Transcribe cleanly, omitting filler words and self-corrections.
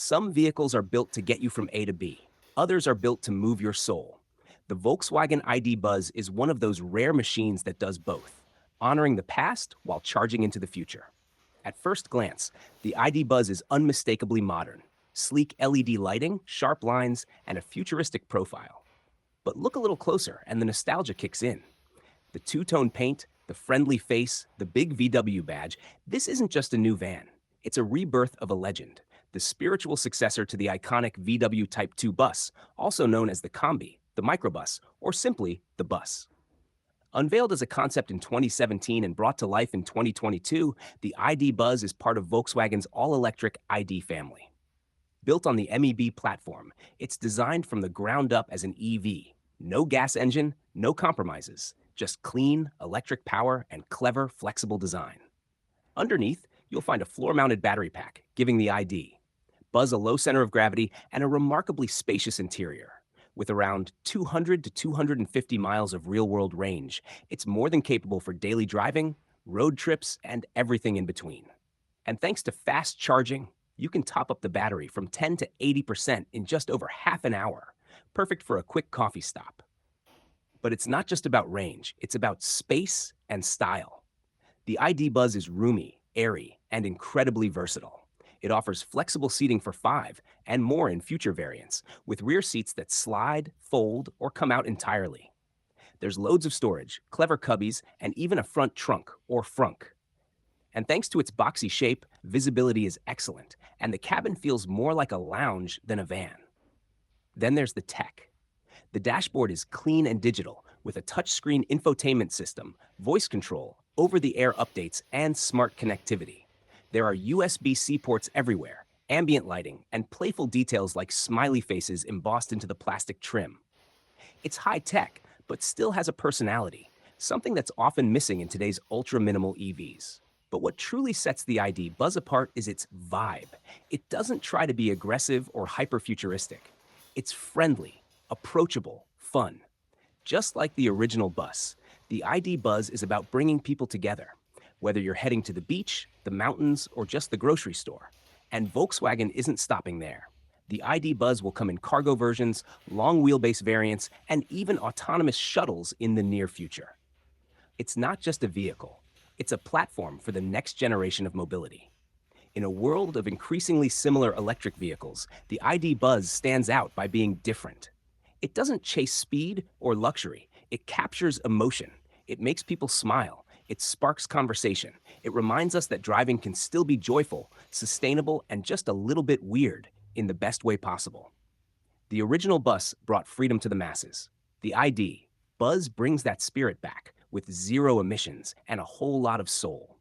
Some vehicles are built to get you from A to B. Others are built to move your soul. The Volkswagen ID Buzz is one of those rare machines that does both, honoring the past while charging into the future. At first glance, the ID Buzz is unmistakably modern. Sleek LED lighting, sharp lines, and a futuristic profile. But look a little closer and the nostalgia kicks in. The two-tone paint, the friendly face, the big VW badge, this isn't just a new van. It's a rebirth of a legend, the spiritual successor to the iconic VW Type 2 bus, also known as the Combi, the Microbus, or simply the bus. Unveiled as a concept in 2017 and brought to life in 2022, the ID Buzz is part of Volkswagen's all-electric ID family. Built on the MEB platform, it's designed from the ground up as an EV. No gas engine, no compromises, just clean, electric power and clever, flexible design. Underneath, you'll find a floor-mounted battery pack, giving the ID. Buzz a low center of gravity and a remarkably spacious interior. With around 200 to 250 miles of real-world range, it's more than capable for daily driving, road trips, and everything in between. And thanks to fast charging, you can top up the battery from 10 to 80% in just over half an hour, perfect for a quick coffee stop. But it's not just about range, it's about space and style. The ID Buzz is roomy, airy, and incredibly versatile. It offers flexible seating for 5 and more in future variants, with rear seats that slide, fold, or come out entirely. There's loads of storage, clever cubbies, and even a front trunk, or frunk. And thanks to its boxy shape, visibility is excellent, and the cabin feels more like a lounge than a van. Then there's the tech. The dashboard is clean and digital, with a touchscreen infotainment system, voice control, over-the-air updates, and smart connectivity. There are USB-C ports everywhere, ambient lighting, and playful details like smiley faces embossed into the plastic trim. It's high-tech, but still has a personality, something that's often missing in today's ultra-minimal EVs. But what truly sets the ID Buzz apart is its vibe. It doesn't try to be aggressive or hyper-futuristic. It's friendly, approachable, fun. Just like the original bus, the ID Buzz is about bringing people together, whether you're heading to the beach, the mountains, or just the grocery store. And Volkswagen isn't stopping there. The ID Buzz will come in cargo versions, long wheelbase variants, and even autonomous shuttles in the near future. It's not just a vehicle. It's a platform for the next generation of mobility. In a world of increasingly similar electric vehicles, the ID Buzz stands out by being different. It doesn't chase speed or luxury. It captures emotion. It makes people smile. It sparks conversation. It reminds us that driving can still be joyful, sustainable, and just a little bit weird in the best way possible. The original bus brought freedom to the masses. The ID Buzz brings that spirit back with zero emissions and a whole lot of soul.